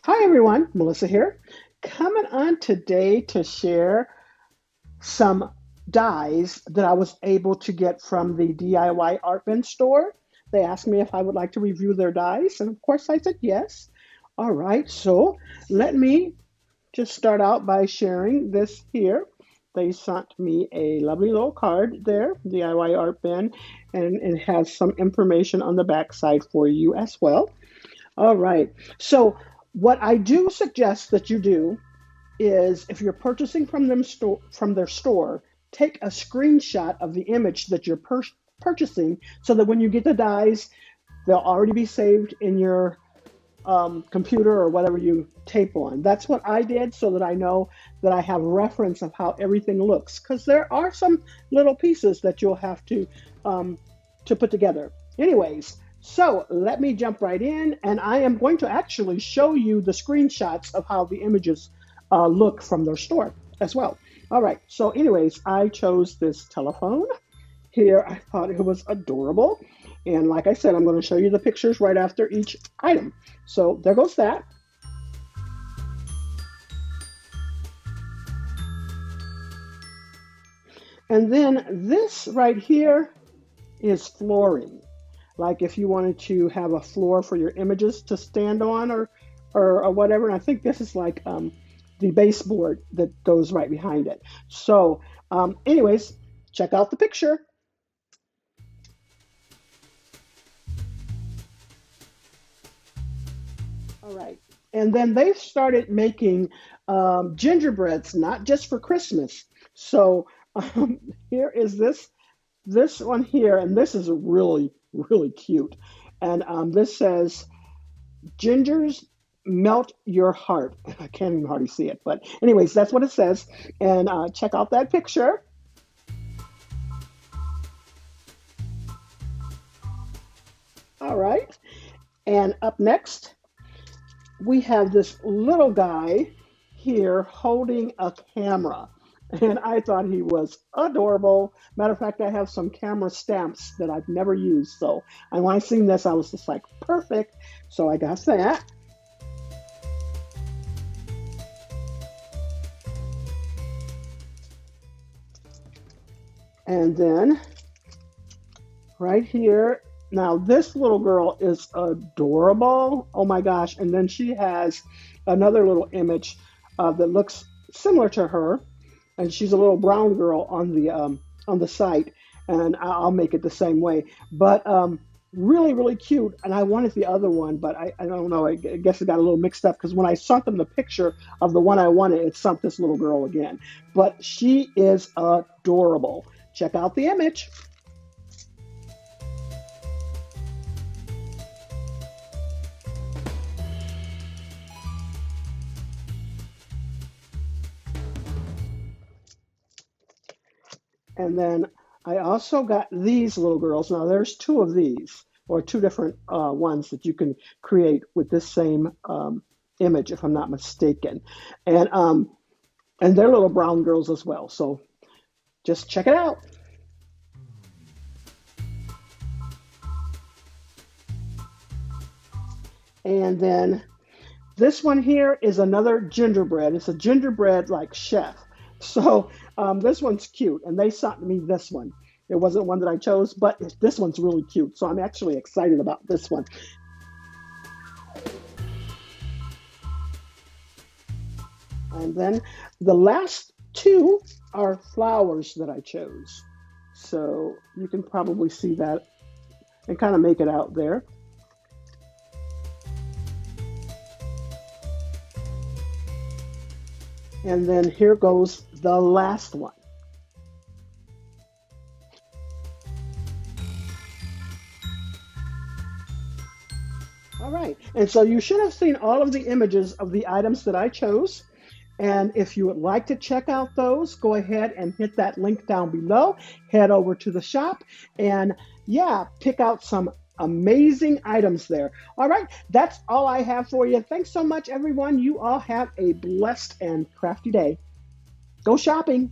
Hi everyone, Melissa here. Coming on today to share some dies that I was able to get from the DIY Art Bin store. They asked me if I would like to review their dies, and of course I said yes. All right, so let me just start out by sharing this here. They sent me a lovely little card there, DIY Art Bin, and it has some information on the back side for you as well. All right. So, what I do suggest that you do is if you're purchasing from their store, take a screenshot of the image that you're purchasing so that when you get the dies, they'll already be saved in your computer or whatever you tape on. That's what I did so that I know that I have reference of how everything looks because there are some little pieces that you'll have to put together. Anyways, so let me jump right in, and I am going to actually show you the screenshots of how the images look from their store as well. All right, so anyways, I chose this telephone here. I thought it was adorable. And like I said, I'm going to show you the pictures right after each item. So there goes that. And then this right here is flooring. Like if you wanted to have a floor for your images to stand on or whatever. And I think this is like the baseboard that goes right behind it. So anyways, check out the picture. All right. And then they started making gingerbreads, not just for Christmas. So um, here is this one here, and this is really cute. And this says, "Gingers melt your heart." I can't even hardly see it, but anyways, that's what it says. And check out that picture. All right. And up next, we have this little guy here holding a camera. And I thought he was adorable. Matter of fact, I have some camera stamps that I've never used. So and when I seen this, I was just like, perfect. So I got that. And then right here, now this little girl is adorable. Oh my gosh. And then she has another little image that looks similar to her. And she's a little brown girl on the site, and I'll make it the same way. But really cute. And I wanted the other one, but I don't know. I guess it got a little mixed up because when I sent them the picture of the one I wanted, it sent this little girl again. But she is adorable. Check out the image. And then I also got these little girls. Now there's two of these, or two different ones that you can create with this same image, if I'm not mistaken. And and they're little brown girls as well. So just check it out. And then this one here is another gingerbread. It's a gingerbread like chef. So this one's cute, and they sent me this one. It wasn't one that I chose, but this one's really cute. So I'm actually excited about this one. And then the last two are flowers that I chose. So you can probably see that and kind of make it out there. And then here goes the last one. All right. And so you should have seen all of the images of the items that I chose. And if you would like to check out those, go ahead and hit that link down below. Head over to the shop and yeah, pick out some amazing items there. All right, that's all I have for you. Thanks so much, everyone. You all have a blessed and crafty day. Go shopping.